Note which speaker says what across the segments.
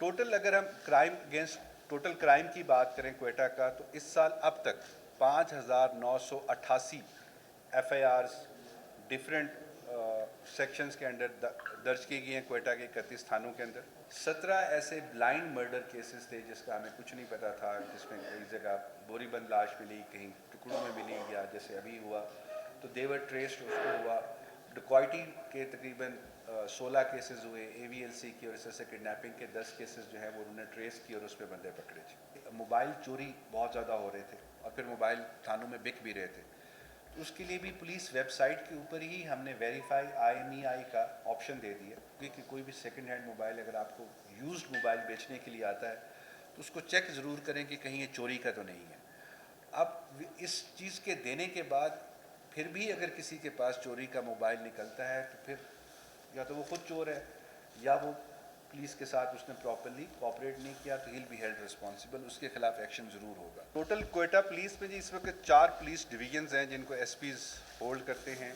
Speaker 1: Total अगर हम crime against total crime की बात करें क्वेटा का, तो इस साल अब तक 5,988 FIRs डिफरेंट सेक्शंस के अंडर दर्ज की गई हैं क्वेटा के 31 थानों के अंदर। 17 ऐसे ब्लाइंड मर्डर केसेस थे जिसका हमें कुछ नहीं पता था, जिसमें कई जगह बोरीबंद लाश मिली, कहीं टुकड़ों में मिली, या जैसे अभी हुआ तो देवर ट्रेस्ड उसको हुआ। डिकॉइटी के तकरीबन 16 केसेस हुए, AVLC की और इससे किडनैपिंग के 10 केसेस जो हैं वो उन्होंने ट्रेस किए और उस पर बंदे पकड़े थे। मोबाइल चोरी बहुत ज़्यादा हो रहे थे और फिर मोबाइल थानों में बिक भी रहे थे, तो उसके लिए भी पुलिस वेबसाइट के ऊपर ही हमने वेरीफाई IMEI का ऑप्शन दे दिया, क्योंकि कोई भी सेकंड हैंड मोबाइल अगर आपको यूज्ड मोबाइल बेचने के लिए आता है तो उसको चेक ज़रूर करें कि कहीं ये चोरी का तो नहीं है। अब इस चीज़ के देने के बाद फिर भी अगर किसी के पास चोरी का मोबाइल निकलता है तो फिर या तो वो खुद चोर है या वो पुलिस के साथ उसने प्रॉपरली कोऑपरेट नहीं किया, तो हिल बी हेल्ड रिस्पॉन्सिबल, उसके खिलाफ एक्शन ज़रूर होगा। टोटल क्वेटा पुलिस में जी इस वक्त 4 पुलिस डिवीजन्स हैं जिनको SPs होल्ड करते हैं,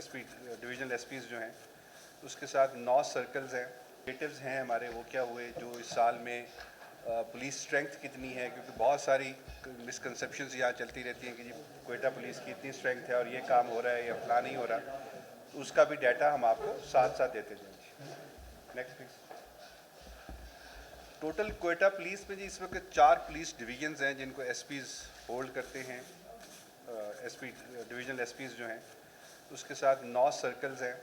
Speaker 1: SP डिविजनल SPs जो हैं, उसके साथ 9 सर्कल्स हैं। ऑब्जेक्टिव्स हैं हमारे वो क्या हुए जो इस साल में पुलिस स्ट्रेंथ कितनी है, क्योंकि बहुत सारी मिसकंसेप्शंस यहाँ चलती रहती हैं कि जी क्वेटा पुलिस की इतनी स्ट्रेंथ है और ये काम हो रहा है या फला नहीं हो रहा, तो उसका भी डाटा हम आपको साथ साथ देते जाएंगे। Next please. Total Quetta police में जी इस वक्त 4 पुलिस डिवीजन्स हैं जिनको SPs होल्ड करते हैं, SP डिविजनल SPs जो हैं, उसके साथ 9 सर्कल्स हैं,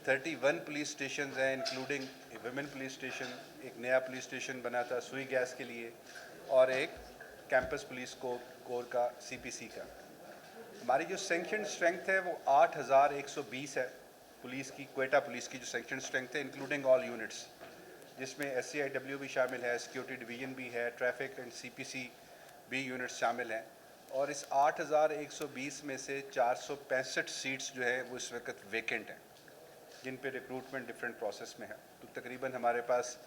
Speaker 1: 31 पुलिस स्टेशन हैं इंक्लूडिंग वुमेन पुलिस स्टेशन, एक नया पुलिस स्टेशन बना था सुई गैस के लिए, और एक कैंपस पुलिस कोर का CPC का। हमारी जो सैंक्शन स्ट्रेंथ है वो 8,120 है पुलिस की, क्वेटा पुलिस की जो सैंक्शन स्ट्रेंथ है इंक्लूडिंग ऑल यूनिट्स, जिसमें SCIW भी शामिल है, सिक्योरिटी डिवीजन भी है, ट्रैफिक एंड CPC भी यूनिट्स शामिल हैं। और इस 8,120 में से 465 सीट्स जो है वो इस वक्त वेकेंट हैं, जिन पे रिक्रूटमेंट डिफरेंट प्रोसेस में है। तो तकरीबन हमारे पास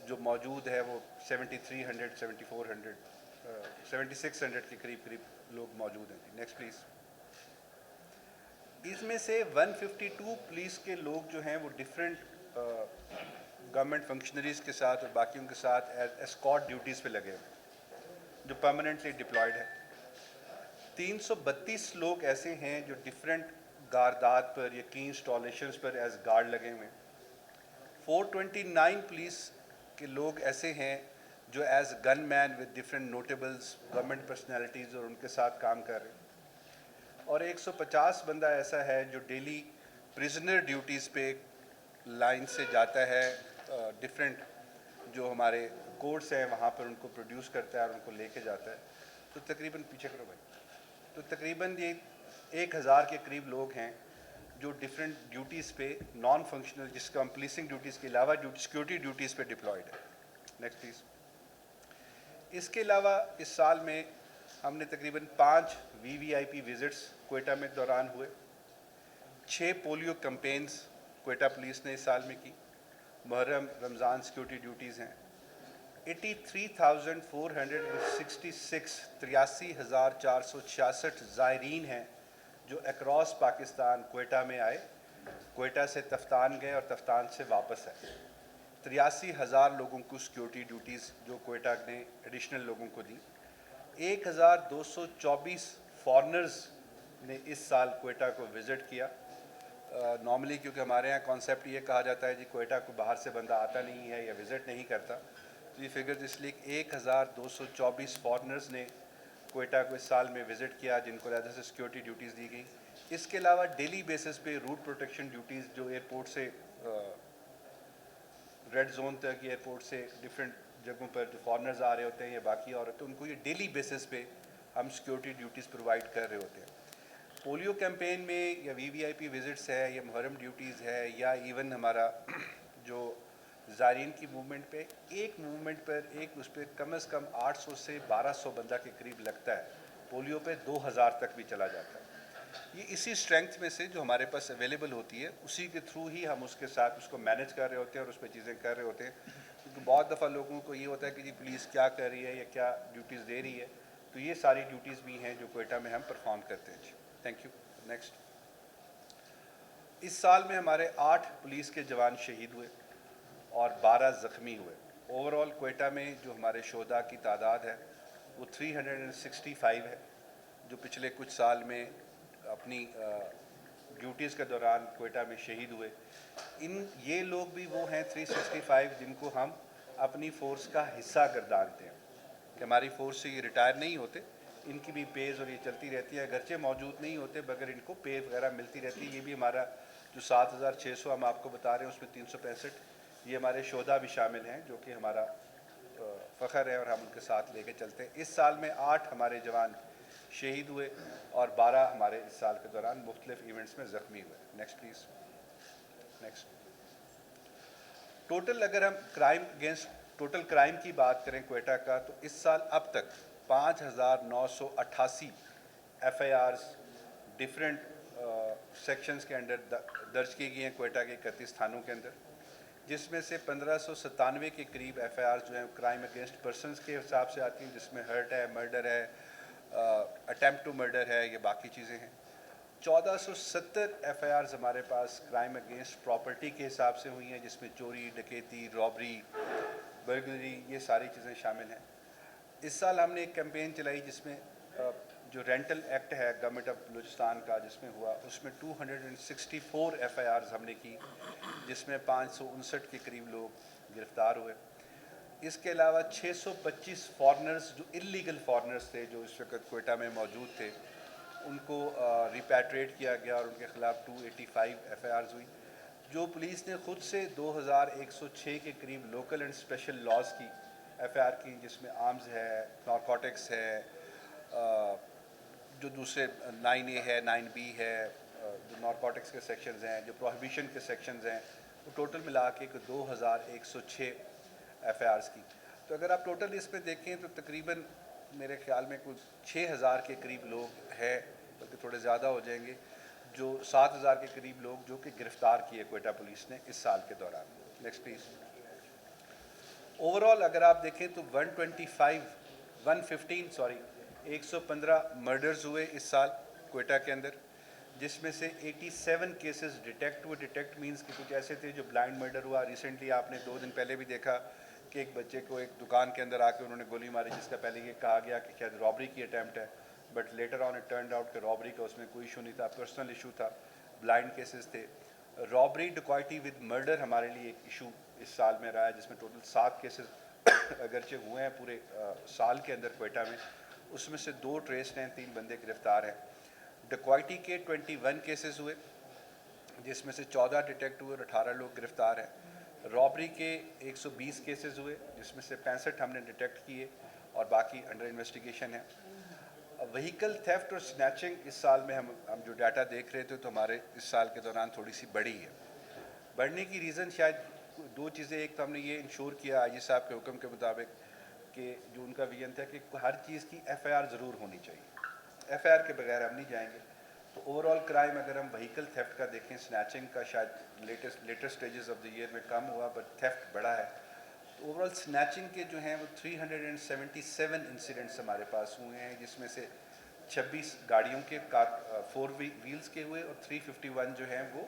Speaker 1: जो मौजूद है वो 7300, 7400, 7600 के करीब करीब लोग मौजूद हैं। Next please. इसमें से 152 पुलिस के लोग जो हैं वो डिफरेंट गवर्नमेंट फंक्शनरीज के साथ और बाकियों के साथ एस्कॉर्ट ड्यूटीज़ पे लगे हैं जो परमानेंटली डिप्लॉयड है। 332 लोग ऐसे हैं जो डिफरेंट गारदात पर या की इंस्टॉलेशंस पर एज गार्ड लगे हुए हैं। 429 पुलिस के लोग ऐसे हैं जो as gunman with different notables government personalities और उनके साथ काम कर रहे हैं। और 150 बंदा ऐसा है जो डेली प्रिजनर ड्यूटीज़ पे लाइन से जाता है, डिफरेंट जो हमारे कोर्ट्स हैं वहाँ पर उनको प्रोड्यूस करता है और उनको लेके जाता है। तो तकरीबन पीछे करो भाई, तो तकरीबन ये 1000 के करीब लोग हैं जो डिफरेंट ड्यूटीज़ पे नॉन फंक्शनल, जिसका हम पुलिसिंग ड्यूटीज़ के अलावा सिक्योरिटी ड्यूटीज़ पे डिप्लॉयड है। Next please. इसके अलावा इस साल में हमने तकरीबन 5 VVIP विज़िट्स क्वेटा में दौरान हुए, 6 पोलियो कैंपेन्स क्वेटा पुलिस ने इस साल में की, मुहर्रम रमज़ान सिक्योरिटी ड्यूटीज़ हैं। 83,466 83,466 ज़ायरीन हैं जो अक्रॉस पाकिस्तान क्वेटा में आए, क्वेटा से तफ्तान गए और तफ्तान से वापस आए। 83,000 लोगों को सिक्योरिटी ड्यूटीज़ जो क्वेटा ने एडिशनल लोगों को दी। 1,224 फॉरनर्स ने इस साल क्वेटा को विज़िट किया। नॉर्मली क्योंकि हमारे यहाँ कॉन्सेप्ट ये कहा जाता है जी क्वेटा को बाहर से बंदा आता नहीं है या विज़िट नहीं करता, तो ये फिगर्स इसलिए 1,224 फॉरनर्स ने क्वेटा को इस साल में विज़िट किया जिनको अलग से सिक्योरिटी ड्यूटीज़ दी गई। इसके अलावा डेली बेसिस पे रूट प्रोटेक्शन ड्यूटीज़ जो एयरपोर्ट से रेड जोन तक, एयरपोर्ट से डिफरेंट जगहों पर जो फॉरनर्स आ रहे होते हैं या बाकी और तो उनको ये डेली बेसिस पे हम सिक्योरिटी ड्यूटीज़ प्रोवाइड कर रहे होते हैं। पोलियो कैंपेन में या VVIP विज़िट्स है या मुहर्रम ड्यूटीज़ है या इवन हमारा जो ज़ायरीन की मूवमेंट पे एक मूवमेंट पर एक उस पर कम से कम 800 से 1200 बंदा के करीब लगता है, पोलियो पे 2000 तक भी चला जाता है। ये इसी स्ट्रेंथ में से जो हमारे पास अवेलेबल होती है उसी के थ्रू ही हम उसके साथ उसको मैनेज कर रहे होते हैं और उस पर चीज़ें कर रहे होते हैं। क्योंकि बहुत दफ़ा लोगों को ये होता है कि जी पुलिस क्या कर रही है या क्या ड्यूटीज़ दे रही है, तो ये सारी ड्यूटीज़ भी हैं जो क्वेटा में हम परफॉर्म करते हैं। Thank you. नेक्स्ट। इस साल में हमारे 8 पुलिस के जवान शहीद हुए, اور 12 زخمی ہوئے. اوور آل کوئٹہ میں جو ہمارے شہداء کی تعداد ہے وہ 365 ہے، جو پچھلے کچھ سال میں اپنی ڈیوٹیز کے دوران کوئٹہ میں شہید ہوئے. یہ لوگ بھی وہ ہیں 365 جن کو ہم اپنی فورس کا حصہ گردانتے ہیں، کہ ہماری فورس سے یہ ریٹائر نہیں ہوتے، ان کی بھی پیز اور یہ چلتی رہتی ہے، اگرچہ موجود نہیں ہوتے مگر ان کو پے وغیرہ ملتی رہتی ہے. یہ بھی ہمارا جو 7600 ہم آپ کو بتا رہے ہیں اس میں 365 یہ ہمارے شہداء بھی شامل ہیں، جو کہ ہمارا فخر ہے اور ہم ان کے ساتھ لے کے چلتے ہیں. اس سال میں 8 ہمارے جوان شہید ہوئے اور 12 ہمارے اس سال کے دوران مختلف ایونٹس میں زخمی ہوئے. Next please. نیکسٹ. ٹوٹل اگر ہم ٹوٹل کرائم کی بات کریں کوئٹہ کا، تو اس سال اب تک 5988 ایف آئی آرز ڈفرینٹ سیکشنز کے انڈر درج کی گئی ہیں کوئٹہ کے 31 تھانوں کے اندر، جس میں سے 1597 کے قریب ایف آئی آرز جو ہیں کرائم اگینسٹ پرسنز کے حساب سے آتی ہیں، جس میں ہرٹ ہے، مرڈر ہے، اٹیمپٹ ٹو مرڈر ہے، یہ باقی چیزیں ہیں. 1470 ایف آئی آرز ہمارے پاس کرائم اگینسٹ پراپرٹی کے حساب سے ہوئی ہیں، جس میں چوری، ڈکیتی، رابری، برگلری، یہ ساری چیزیں شامل ہیں. اس سال ہم نے ایک کیمپین چلائی جس میں جو رینٹل ایکٹ ہے گورنمنٹ آف بلوچستان کا جس میں ہوا، اس میں 264 ایف آئی آرز ہم نے کی، جس میں 559 کے قریب لوگ گرفتار ہوئے. اس کے علاوہ 625 فارنرز جو اللیگل فارنرز تھے، جو اس وقت کوئٹہ میں موجود تھے، ان کو ریپیٹریٹ کیا گیا اور ان کے خلاف 285 ایف آئی آرز ہوئی. جو پولیس نے خود سے 2106 کے قریب لوکل اینڈ اسپیشل لاز کی ایف آئی آر کی، جس میں آرمز ہے، نارکوٹکس ہے، جو دوسرے 9A ہے، 9B ہے، جو نارکوٹکس کے سیکشنز ہیں، جو پروہیبیشن کے سیکشنز ہیں، وہ ٹوٹل ملا کے 2106 ایف آئی آرز کی. تو اگر آپ ٹوٹل اس میں دیکھیں تو تقریباً میرے خیال میں کچھ 6000 کے قریب لوگ ہیں، بلکہ تھوڑے زیادہ ہو جائیں گے، جو 7000 کے قریب لوگ جو کہ گرفتار کیے کوئٹہ پولیس نے اس سال کے دوران. Next please. اوور آل اگر آپ دیکھیں تو 115 مرڈرز ہوئے اس سال کوئٹہ کے اندر، جس میں سے 87 کیسز ڈیٹیکٹ ہوئے. ڈیٹیکٹ مینس کہ کچھ ایسے تھے جو بلائنڈ مرڈر ہوا. ریسنٹلی آپ نے 2 دن پہلے بھی دیکھا کہ ایک بچے کو ایک دکان کے اندر آ کے انہوں نے گولی ماری، جس کا پہلے یہ کہا گیا کہ شاید رابری کی اٹیمپٹ ہے، but later on it turned out کہ رابری کا اس میں کوئی ایشو نہیں تھا، پرسنل ایشو تھا. بلائنڈ کیسز تھے. رابری ڈکوائٹی ود مرڈر ہمارے لیے ایک ایشو اس سال میں رہا ہے، جس میں ٹوٹل 7 کیسز اگرچہ ہوئے ہیں پورے سال کے اندر کوئٹہ میں، اس میں سے 2 ٹریسڈ ہیں، 3 بندے گرفتار ہیں. ڈکوائٹی کے 21 کیسز ہوئے، جس میں سے 14 ڈیٹیکٹ ہوئے اور 18 لوگ گرفتار ہیں. رابری کے 120 کیسز ہوئے، جس میں سے 65 ہم نے ڈیٹیکٹ کیے اور باقی انڈر انویسٹیگیشن ہیں. وہیکل تھیفٹ اور سنیچنگ اس سال میں ہم جو ڈیٹا دیکھ رہے تھے تو ہمارے اس سال کے دوران تھوڑی سی بڑھی ہے. بڑھنے کی ریزن شاید 2 چیزیں. ایک تو ہم نے یہ انشور کیا آئی جی صاحب کے حکم کے مطابق کہ جو ان کا ویژن تھا کہ ہر چیز کی ایف آئی آر ضرور ہونی چاہیے، ایف آئی آر کے بغیر ہم نہیں جائیں گے. تو اوور آل کرائم اگر ہم وہیکل تھیفٹ کا دیکھیں، سنیچنگ کا شاید later stages of the year میں کم ہوا، بٹ تھیفٹ بڑا ہے. تو اوور آل سنیچنگ کے جو ہیں وہ 377 انسیڈنٹس ہمارے پاس ہوئے ہیں، جس میں سے 26 گاڑیوں کے 4 ویلز کے ہوئے اور 351 جو ہیں وہ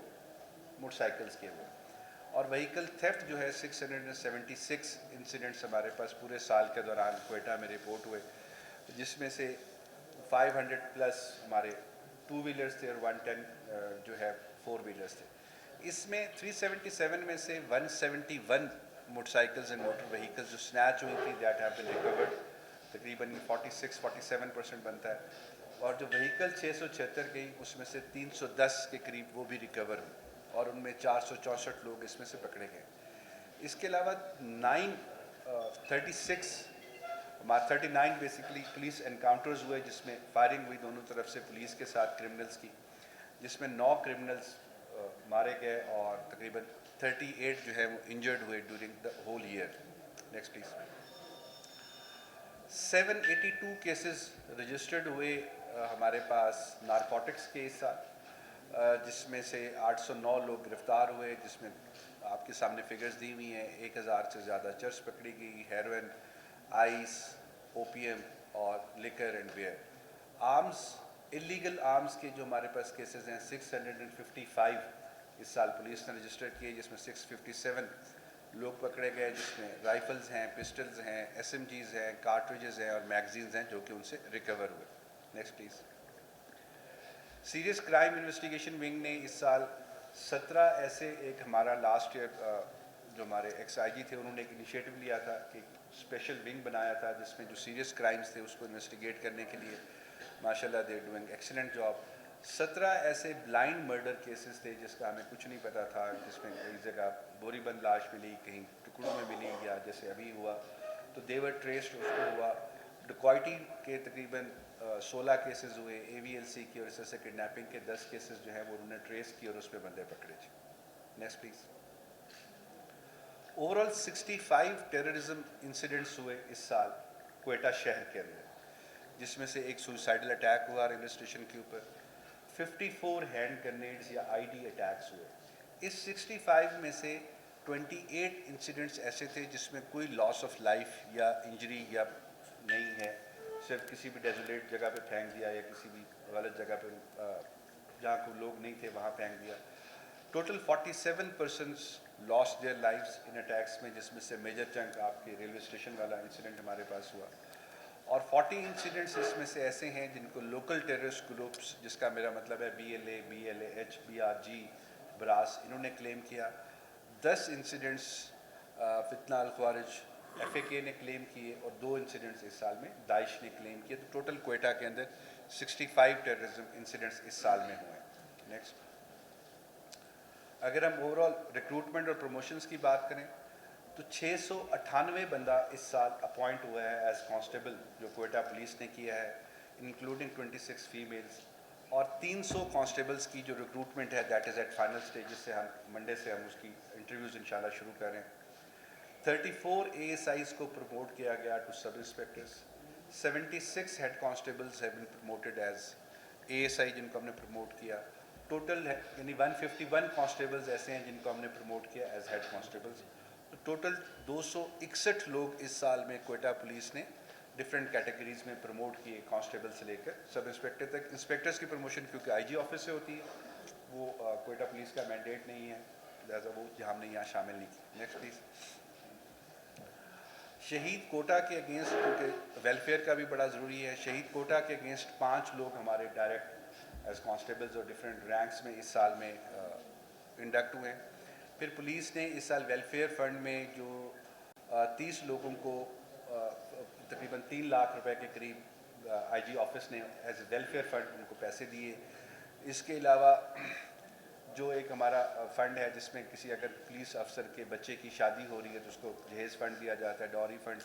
Speaker 1: موٹر سائیکلز کے ہوئے. اور وہیکل تھیفٹ جو ہے 676 انسیڈنٹس ہمارے پاس پورے سال کے دوران کوئٹہ میں رپورٹ ہوئے، جس میں سے 500 پلس ہمارے 2 ویلرز تھے اور 110 جو ہے 4 ویلرز تھے. اس میں 377 میں سے 171 motor cycles and motor vehicles جو سنیچ ہوئی تھی دیٹ ہیو بین ریکورڈ، تقریباً 46-47% بنتا ہے. اور جو وہیکل 676 گئی اس میں سے 310 کے قریب وہ بھی ریکور ہوئی اور ان میں 464 لوگ اس میں سے پکڑے گئے. اس کے علاوہ 39 بیسیکلی پولیس انکاؤنٹرز ہوئے، جس میں فائرنگ ہوئی دونوں طرف سے پولیس کے ساتھ کرمنلز کی، جس میں 9 کرمنلز مارے گئے اور تقریباً 38 جو ہے وہ انجرڈ ہوئے during the whole year. Next please. 782 cases registered ہوئے ہمارے پاس نارکوٹکس کے اس سال، جس میں سے 809 لوگ گرفتار ہوئے، جس میں آپ کے سامنے فگرز دی ہوئی ہیں. 1000 سے زیادہ چرس پکڑی گئی، ہیروئن، آئس، اوپیم اور لیکر and bear. Arms, illegal arms کے جو ہمارے پاس کیسز ہیں 655 اس سال پولیس نے رجسٹر کیے، جس میں 657 लोग पकड़े गए जिसमें राइफल्स हैं, पिस्टल्स हैं, SMGs हैं, कार्ट्रिजेस हैं और मैगजीन्स हैं जो कि उनसे रिकवर हुए। Next please. Serious crime investigation wing ने इस साल 17 ऐसे, एक हमारा लास्ट ईयर जो हमारे XIG थे उन्होंने एक इनिशिएटिव लिया था कि स्पेशल विंग बनाया था जिसमें जो सीरियस क्राइम्स थे उसको इन्वेस्टिगेट करने के लिए माशाल्लाह दे डूइंग एक्सीलेंट जॉब। 17 ऐसे ब्लाइंड मर्डर केसेस थे जिसका हमें कुछ नहीं पता था, जिसमें कई जगह बोरीबंद लाश मिली, कहीं टुकड़ों में मिली, या जैसे अभी हुआ तो देवर ट्रेस्ड उसको हुआ। डकॉइटी के तकरीबन 16 केसेस हुए, AVLC की और इससे किडनैपिंग के 10 केसेस जो हैं वो उन्होंने ट्रेस किए और उस पर बंदे पकड़े थे। Next please. Overall 65 terrorism incidents हुए इस साल क्वेटा शहर के अंदर, जिसमें से एक सुसाइडल अटैक हुआ रेलवे स्टेशन के ऊपर, 54 हैंड ग्रेनेड्स या ID अटैक्स हुए। इस 65 में से 28 इंसिडेंट्स ऐसे थे जिसमें कोई लॉस ऑफ लाइफ या इंजरी या नहीं है, सिर्फ किसी भी डेजोलेट जगह पे फेंक दिया या किसी भी गलत जगह पे जहाँ कोई लोग नहीं थे वहाँ फेंक दिया। Total 47 persons lost their lives in attacks में, जिसमें से मेजर चंक आपके रेलवे स्टेशन वाला इंसिडेंट हमारे पास हुआ, और 40 इंसिडेंट्स इसमें से ऐसे हैं जिनको लोकल टेररिस्ट ग्रुप्स, जिसका मेरा मतलब है BLA, BLAH, BRG, ब्रास, इन्होंने क्लेम किया। 10 इंसिडेंट्स फितना अल ख्वारिज FAK ने क्लेम किए और 2 इंसिडेंट्स इस साल में दाइश ने क्लेम किए। तो टोटल क्वेटा के अंदर 65 टेररिज्म इंसिडेंट्स इस साल में हुए। नेक्स्ट। अगर हम ओवरऑल रिक्रूटमेंट और प्रमोशंस की बात करें तो 698 बंदा इस साल अपॉइंट हुआ है एज कांस्टेबल, जो क्वेटा पुलिस ने किया है, इंक्लूडिंग 26 फीमेल्स, और 300 कांस्टेबल्स की जो रिक्रूटमेंट है that is at final stages से, हम मंडे से हम उसकी इंटरव्यूज़ इंशाल्लाह शुरू कर रहे हैं। 34 ASIs को प्रमोट किया गया टू सब inspectors, 76 head constables have been promoted as ASI जिनको हमने प्रमोट किया। टोटल है यानी 151 कांस्टेबल्स ऐसे हैं जिनको हमने प्रमोट किया एज हेड कांस्टेबल्स। तो टोटल 261 लोग इस साल में क्वेटा पुलिस ने डिफरेंट कैटेगरीज में प्रमोट किए, कांस्टेबल से लेकर सब इंस्पेक्टर तक। इंस्पेक्टर्स की प्रमोशन क्योंकि IG ऑफिस से होती है, वो क्वेटा पुलिस का मैंडेट नहीं है, लिहाजा वो हमने यहाँ शामिल नहीं की। Next please. शहीद कोटा के अगेंस्ट, क्योंकि वेलफेयर का भी बड़ा ज़रूरी है, शहीद कोटा के अगेंस्ट 5 लोग हमारे डायरेक्ट एज कांस्टेबल्स और डिफरेंट रैंक्स में इस साल में इंडक्ट हुए हैं। फिर पुलिस ने इस साल वेलफेयर फ़ंड में जो 30 लोगों को तकरीबन 3 लाख रुपए के करीब IG ऑफिस ने एज वेलफेयर फ़ंड उनको पैसे दिए। इसके अलावा जो एक हमारा फ़ंड है जिसमें किसी अगर पुलिस अफसर के बच्चे की शादी हो रही है तो उसको जहेज़ फ़ंड दिया जाता है, डॉरी फ़ंड,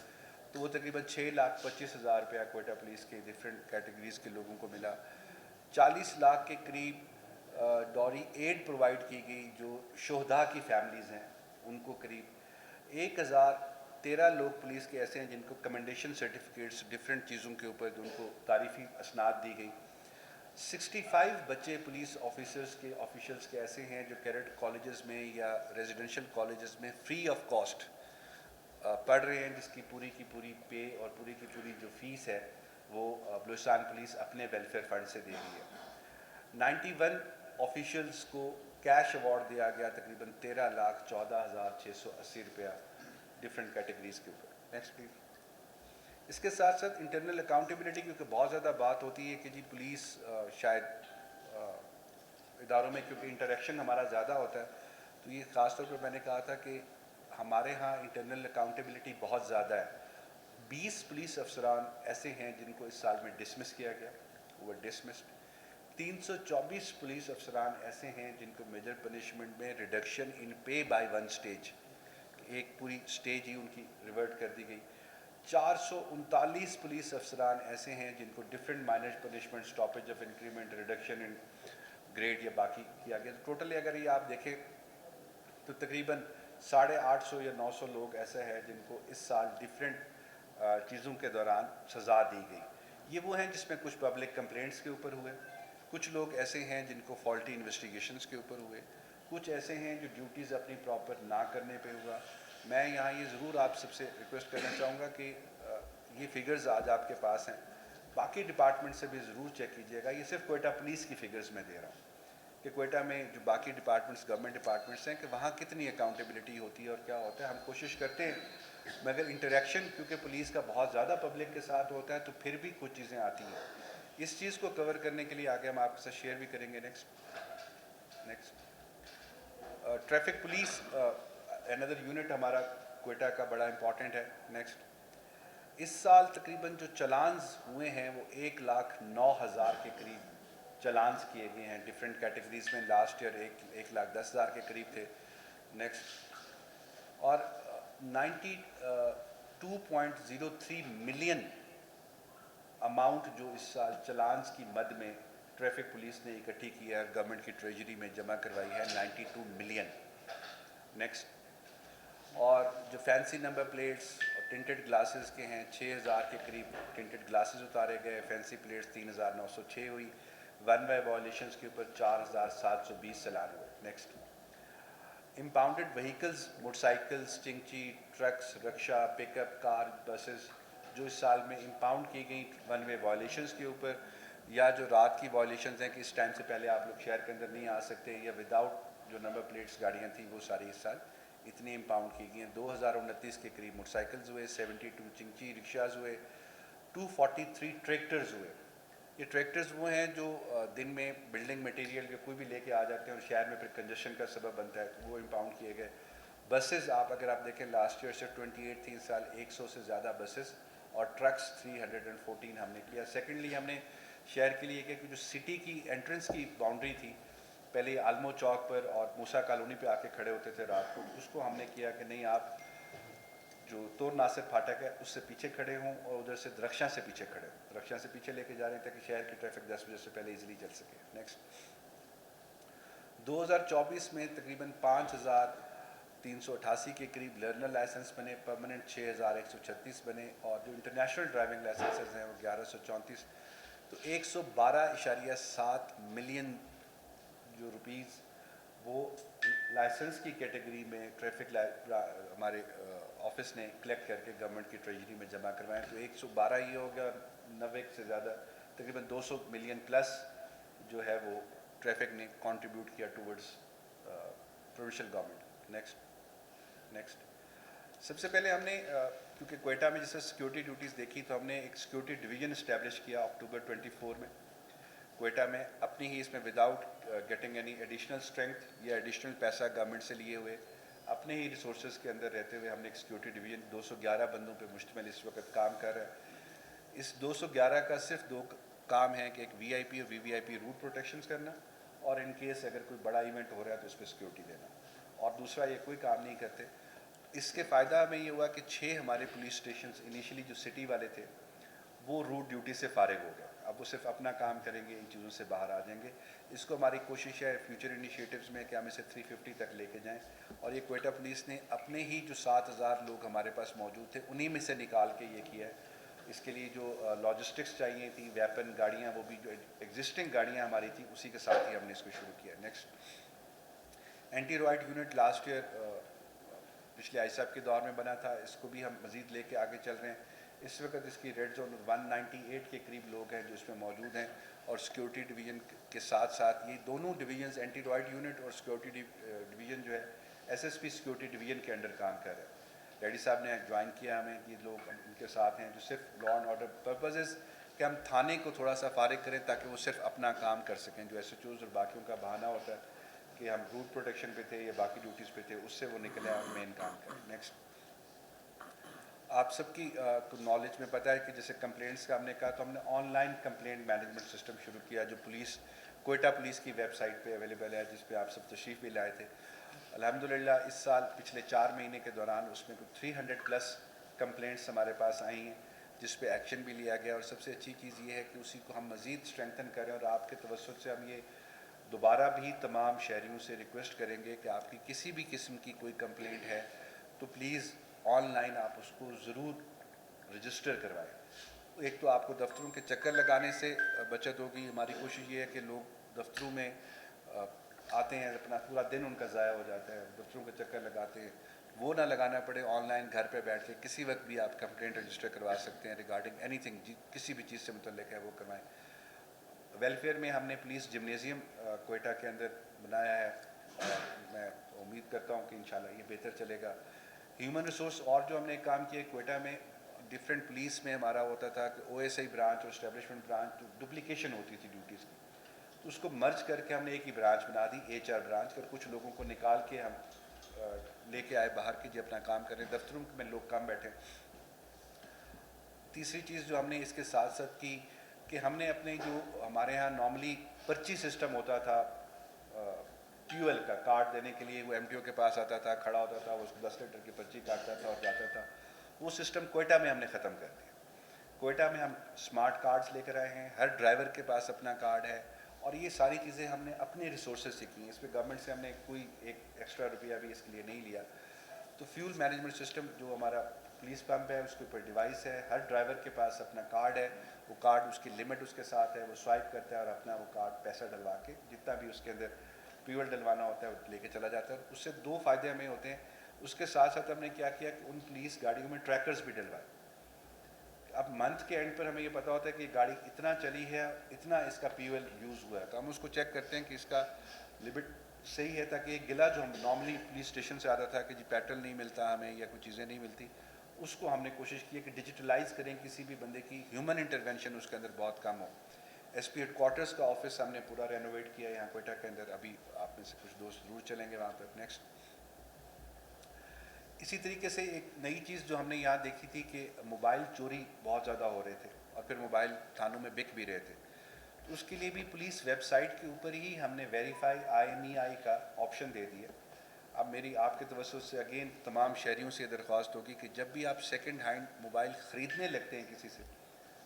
Speaker 1: तो वो तकरीबन 6,25,000 रुपया क्वेटा पुलिस के डिफरेंट कैटेगरीज़ के लोगों को मिला। 40 लाख के करीब डॉरी एड प्रोवाइड की गई जो शोहदा की फैमिलीज़ हैं उनको। करीब 1013 लोग पुलिस के ऐसे हैं जिनको कमेंडेशन सर्टिफिकेट्स डिफरेंट चीज़ों के ऊपर जो उनको तारीफ़ी असनाद दी गई। 65 बच्चे पुलिस ऑफिसर्स के ऑफिशियल्स के ऐसे हैं जो कैडेट कॉलेजेस में या रेजिडेंशियल कॉलेजेस में फ्री ऑफ कॉस्ट पढ़ रहे हैं, जिसकी पूरी की पूरी पे और पूरी की पूरी जो फ़ीस है वो बलूचिस्तान पुलिस अपने वेलफेयर फ़ंड से दे रही है। 91 ऑफिशियल्स को कैश अवार्ड दिया गया, तकरीबन 13,14,680 रुपया डिफरेंट कैटेगरीज़ के ऊपर। Next please. इसके साथ साथ इंटरनल अकाउंटेबिलिटी, क्योंकि बहुत ज़्यादा बात होती है कि जी पुलिस शायद इदारों में क्योंकि इंटरेक्शन हमारा ज़्यादा होता है, तो ये ख़ास तौर पर मैंने कहा था कि हमारे यहाँ इंटरनल अकाउंटेबिलिटी बहुत ज़्यादा है। 20 पुलिस अफसरान ऐसे हैं जिनको इस साल में डिसमिस किया गया, वो डिसमिस्ड। 324 पुलिस अफसरान ऐसे हैं जिनको मेजर पनिशमेंट में रिडक्शन इन पे बाय 1 स्टेज, एक पूरी स्टेज ही उनकी रिवर्ट कर दी गई। 439 पुलिस अफसरान ऐसे हैं जिनको different minor punishment, stoppage of increment, reduction in grade या बाकी किया गया। टोटली अगर ये आप देखें तो तकरीबन 850 या 900 लोग ऐसे हैं जिनको इस साल डिफरेंट चीज़ों के दौरान सज़ा दी गई। ये वो हैं जिसमें कुछ पब्लिक कंप्लेंट्स के ऊपर हुए, कुछ लोग ऐसे हैं जिनको फॉल्टी इन्वेस्टिगेशंस के ऊपर हुए, कुछ ऐसे हैं जो ड्यूटीज़ अपनी प्रॉपर ना करने पे हुआ। मैं यहाँ ये ज़रूर आप सबसे रिक्वेस्ट करना चाहूँगा कि ये फ़िगर्स आज आपके पास हैं, बाकी डिपार्टमेंट से भी ज़रूर चेक कीजिएगा। ये सिर्फ क्वेटा पुलिस की फ़िगर्स मैं दे रहा हूँ, کہ کوئٹہ میں جو باقی ڈپارٹمنٹس گورنمنٹ ڈپارٹمنٹس ہیں کہ وہاں کتنی اکاؤنٹیبلٹی ہوتی ہے اور کیا ہوتا ہے. ہم کوشش کرتے ہیں مگر انٹریکشن کیونکہ پولیس کا بہت زیادہ پبلک کے ساتھ ہوتا ہے تو پھر بھی کچھ چیزیں آتی ہیں. اس چیز کو کور کرنے کے لیے آگے ہم آپ کے ساتھ شیئر بھی کریں گے. نیکسٹ ٹریفک پولیس اندر یونٹ ہمارا کوئٹہ کا بڑا امپورٹنٹ ہے. نیکسٹ اس سال تقریباً جو چلانز ہوئے ہیں وہ 1,09,000 کے قریب چلانز کیے گئے ہیں ڈفرینٹ کیٹیگریز میں. لاسٹ ایئر 1,10,000 کے قریب تھے. نیکسٹ اور 92.03 ملین اماؤنٹ جو اس سال چلانز کی مد میں ٹریفک پولیس نے اکٹھی کی ہے گورنمنٹ کی ٹریجری میں جمع کروائی ہے 92 ملین. نیکسٹ اور جو فینسی نمبر پلیٹس اور ٹنٹڈ گلاسز کے ہیں 6,000 کے قریب ٹنٹڈ گلاسز اتارے گئے. فینسی پلیٹس 3,906 ہوئی. ون وے وائلیشنز کے اوپر 4,720 چلان ہوئے. Next impounded vehicles motorcycles chingchi trucks rickshaw pickup car buses جو اس سال میں امپاؤنڈ کی گئیں ون وے وائلیشنز کے اوپر یا جو رات کی وائلیشنز ہیں کہ اس ٹائم سے پہلے آپ لوگ شہر کے اندر نہیں آ سکتے یا وداؤٹ جو نمبر پلیٹس گاڑیاں تھیں وہ ساری اس سال اتنی امپاؤنڈ کی گئی ہیں. 2,029 کے قریب موٹر سائیکلز ہوئے. 72 چنگچی رکشاز ہوئے. 243 ٹریکٹرز ہوئے. یہ ٹریکٹرز وہ ہیں جو دن میں بلڈنگ مٹیریل یا کوئی بھی لے کے آ جاتے ہیں اور شہر میں پھر کنجیشن کا سبب بنتا ہے تو وہ امپاؤنڈ کیے گئے. بسز اگر آپ دیکھیں لاسٹ ایئر سے 28 تھی اس سال 100 سے زیادہ بسز اور ٹرکس 314 ہم نے کیا. سیکنڈلی ہم نے شہر کے لیے کیا کہ جو سٹی کی انٹرنس کی باؤنڈری تھی پہلے آلمو چوک پر اور موسیٰ کالونی پہ آ کے کھڑے ہوتے تھے رات کو اس کو ہم نے کیا کہ نہیں آپ جو طور ناصر پھاٹک ہے اس سے پیچھے کھڑے ہوں اور ادھر سے درخشاں سے پیچھے کھڑے ہوں. درخشاں سے پیچھے لے کے جا رہے ہیں تاکہ شہر کی ٹریفک 10 بجے سے پہلے ایزیلی چل سکے. نیکسٹ 2024 میں تقریباً 5,388 کے قریب لرنر لائسنس بنے. پرماننٹ 6,136 بنے اور جو انٹرنیشنل ڈرائیونگ لائسنسز ہیں وہ 1,134. تو 112.7 ملین جو روپیز وہ لائسنس کی کیٹیگری میں ٹریفک ہمارے آفس نے کلیکٹ کر کے گورنمنٹ کی ٹریجری میں جمع کروائیں. تو 112 ہی ہو گیا 90 سے زیادہ تقریباً 200 ملین پلس جو ہے وہ ٹریفک نے کنٹریبیوٹ کیا towards provincial government. Next sub سے پہلے ہم نے کیونکہ کوئٹہ میں جیسے سیکورٹی ڈیوٹیز دیکھی تو ہم نے ایک سیکورٹی ڈویژن اسٹیبلش کیا اکتوبر 24 میں کوئٹہ میں اپنی ہی اس میں without getting any additional strength یا ایڈیشنل پیسہ گورنمنٹ سے لیے ہوئے اپنے ہی ریسورسز کے اندر رہتے ہوئے ہم نے ایک سیکورٹی ڈویژن 211 بندوں پہ مشتمل اس وقت کام کر رہا ہے. اس 211 کا صرف 2 کام ہے کہ ایک وی آئی پی اور وی وی آئی پی روٹ پروٹیکشنز کرنا اور ان کیس اگر کوئی بڑا ایونٹ ہو رہا ہے تو اس پہ سیکورٹی دینا اور دوسرا یہ کوئی کام نہیں کرتے. اس کے فائدہ ہمیں یہ ہوا کہ 6 ہمارے پولیس اسٹیشنز انیشلی جو سٹی والے تھے وہ روٹ ڈیوٹی سے فارغ ہو گئے. اب وہ صرف اپنا کام کریں گے ان چیزوں سے باہر آ جائیں گے. اس کو ہماری کوشش ہے فیوچر انیشیٹوز میں کہ ہم اسے 350 تک لے کے جائیں اور یہ کوئٹہ پولیس نے اپنے ہی جو 7,000 لوگ ہمارے پاس موجود تھے انہی میں سے نکال کے یہ کیا ہے. اس کے لیے جو لاجسٹکس چاہیے تھی ویپن گاڑیاں وہ بھی جو ایگزسٹنگ گاڑیاں ہماری تھیں اسی کے ساتھ ہی ہم نے اس کو شروع کیا. Next anti riot unit last year پچھلے آئی صاحب کے دور میں بنا تھا. اس کو بھی ہم مزید لے کے آگے چل رہے ہیں. اس وقت اس کی ریڈ زون 198 کے قریب لوگ ہیں جو اس میں موجود ہیں اور سیکورٹی ڈویژن کے ساتھ ساتھ یہ دونوں ڈویژنز اینٹی رائٹ یونٹ اور سیکورٹی ڈویژن جو ہے S S P security division کے انڈر کام کر رہے ہیں. ڈیڈی صاحب نے جوائن کیا ہمیں. یہ لوگ ان کے ساتھ ہیں جو صرف لا اینڈ آرڈر پرپزز کہ ہم تھانے کو تھوڑا سا فارغ کریں تاکہ وہ صرف اپنا کام کر سکیں. جو ایس ایچ اوز اور باقیوں کا بہانہ ہوتا ہے کہ ہم روٹ پروٹیکشن پہ تھے یا باقی ڈیوٹیز پہ تھے اس سے وہ نکلے اور مین کام کریں. نیکسٹ آپ سب کی نالج میں پتہ ہے کہ جیسے کمپلینٹس کا ہم نے کہا تو ہم نے on line complaint management system شروع کیا جو پولیس کوئٹہ پولیس کی ویب سائٹ پہ اویلیبل ہے جس پہ آپ سب تشریف بھی لائے تھے. الحمدللہ اس سال پچھلے 4 مہینے کے دوران اس میں کچھ 300 پلس کمپلینٹس ہمارے پاس آئی ہیں جس پہ ایکشن بھی لیا گیا. اور سب سے اچھی چیز یہ ہے کہ اسی کو ہم مزید اسٹرینتھن کریں اور آپ کے توسط سے ہم یہ دوبارہ بھی تمام شہریوں سے ریکویسٹ کریں گے کہ آپ کی کسی بھی قسم کی کوئی کمپلینٹ ہے تو پلیز آن لائن آپ اس کو ضرور رجسٹر کروائیں. ایک تو آپ کو دفتروں کے چکر لگانے سے بچت ہوگی. ہماری کوشش یہ ہے کہ لوگ دفتروں میں آتے ہیں اپنا پورا دن ان کا ضائع ہو جاتا ہے دفتروں کے چکر لگاتے ہیں وہ نہ لگانا پڑے. آن لائن گھر پہ بیٹھ کے کسی وقت بھی آپ کمپلینٹ رجسٹر کروا سکتے ہیں ریگارڈنگ اینی تھنگ کسی بھی چیز سے متعلق ہے وہ کروائیں. वेलफेयर में हमने पुलिस जिम्नेजियम कोयटा के अंदर बनाया है, मैं उम्मीद करता हूँ कि इंशाल्लाह ये बेहतर चलेगा। ह्यूमन रिसोर्स और जो हमने काम किया कोयटा में, डिफरेंट पुलिस में हमारा होता था कि ओएसआई ब्रांच और एस्टेब्लिशमेंट ब्रांच, तो डुप्लीकेशन होती थी ड्यूटीज़ की, तो उसको मर्ज करके हमने एक ही ब्रांच बना दी, एचआर ब्रांच, और कुछ लोगों को निकाल के हम लेके आए बाहर के जी अपना काम करें, दफ्तरों में लोग कम बैठे। तीसरी चीज़ जो हमने इसके साथ साथ की कि हमने अपने जो हमारे यहाँ नॉर्मली पर्ची सिस्टम होता था फ्यूल का कार्ड देने के लिए, वो एमटीओ के पास आता था, खड़ा होता था, वो उसको 10 लीटर की पर्ची काटता था और जाता था, वो सिस्टम कोयटा में हमने ख़त्म कर दिया। कोयटा में हम स्मार्ट कार्ड्स लेकर आए हैं, हर ड्राइवर के पास अपना कार्ड है, और ये सारी चीज़ें हमने अपने रिसोर्सेज से की हैं, इस पर गवर्नमेंट से हमने कोई एक एक्स्ट्रा रुपया भी इसके लिए नहीं लिया। तो फ्यूल मैनेजमेंट सिस्टम जो हमारा पुलिस पंप है उसके ऊपर डिवाइस है, हर ड्राइवर के पास अपना कार्ड है, वो कार्ड उसकी लिमिट उसके साथ है, वो स्वाइप करता है और अपना वो कार्ड पैसा डलवा के जितना भी उसके अंदर फ्यूल डलवाना होता है वो लेके चला जाता है। उससे दो फ़ायदे हमें होते हैं। उसके साथ साथ हमने क्या किया कि उन पुलिस गाड़ियों में ट्रैकर्स भी डलवाए। अब मंथ के एंड पर हमें ये पता होता है कि गाड़ी इतना चली है, इतना इसका फ्यूल यूज़ हुआ है, तो हम उसको चेक करते हैं कि इसका लिमिट सही है, ताकि एक गिला जो हम नॉर्मली पुलिस स्टेशन से आता था कि जी पेट्रोल नहीं मिलता हमें या कुछ चीज़ें नहीं मिलती, उसको हमने कोशिश की है कि डिजिटलाइज करें, किसी भी बंदे की ह्यूमन इंटरवेंशन उसके अंदर बहुत कम हो। एसपी हेडक्वार्टर्स का ऑफिस हमने पूरा रेनोवेट किया यहाँ कोयटा के अंदर, अभी आप में से कुछ दोस्त ज़रूर चलेंगे वहाँ पर नेक्स्ट। इसी तरीके से एक नई चीज़ जो हमने यहाँ देखी थी कि मोबाइल चोरी बहुत ज़्यादा हो रहे थे और फिर मोबाइल थानों में बिक भी रहे थे, तो उसके लिए भी पुलिस वेबसाइट के ऊपर ही हमने वेरीफाई IMEI का ऑप्शन दे दिया। अब मेरी आपके तवज्जो से अगेन तमाम शहरियों से दरख्वास्त होगी कि जब भी आप सेकंड हैंड मोबाइल ख़रीदने लगते हैं किसी से,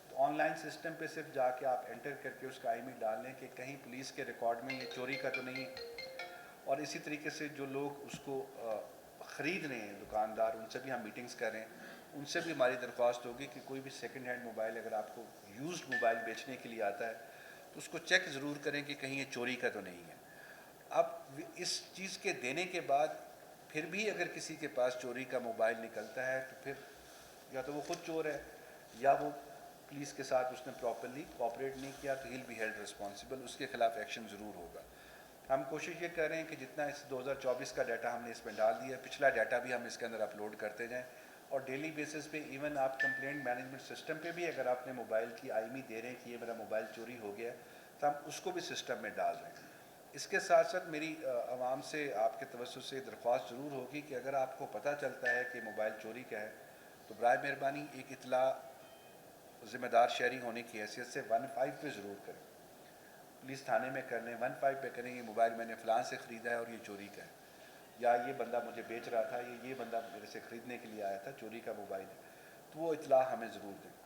Speaker 1: तो ऑनलाइन सिस्टम पे सिर्फ जाके आप एंटर करके उसका IMEI डाल लें कि कहीं पुलिस के रिकॉर्ड में ये चोरी का तो नहीं है। और इसी तरीके से जो लोग उसको ख़रीद रहे हैं दुकानदार, उनसे भी हम मीटिंग्स कर रहे हैं, उनसे भी हमारी दरख्वास्त होगी कि कोई भी सेकंड हैंड मोबाइल अगर आपको यूज्ड मोबाइल बेचने के लिए आता है तो उसको चेक ज़रूर करें कि कहीं ये चोरी का तो नहीं है। अब इस चीज़ के देने के बाद फिर भी अगर किसी के पास चोरी का मोबाइल निकलता है तो फिर या तो वो खुद चोर है या वो पुलिस के साथ उसने प्रॉपरली कोऑपरेट नहीं किया, तो ही बी हेल्ड रिस्पॉन्सिबल, उसके खिलाफ एक्शन ज़रूर होगा। हम कोशिश ये कर रहे हैं कि जितना इस 2024 का डाटा हमने इसमें डाल दिया, पिछला डाटा भी हम इसके अंदर अपलोड करते जाएं, और डेली बेसिस पे इवन आप कंप्लेंट मैनेजमेंट सिस्टम पे भी अगर आपने मोबाइल की IMEI दे रहे हैं कि ये मेरा मोबाइल चोरी हो गया, तो हम उसको भी सिस्टम में डाल रहे हैं। इसके साथ साथ मेरी आवाम से आपके तवज्जो से दरख्वास्त ज़रूर होगी कि अगर आपको पता चलता है कि मोबाइल चोरी का है, तो बराए मेहरबानी एक इतला ज़िम्मेदार शहरी होने की हैसियत से 15 पे ज़रूर करें, पुलिस थाने में कर लें, 15 पे करें, ये मोबाइल मैंने फ़लाँ से ख़रीदा है और ये चोरी का है, या ये बंदा मुझे बेच रहा था, ये बंदा मेरे से ख़रीदने के लिए आया था, चोरी का मोबाइल है, तो वो इतला हमें ज़रूर दें।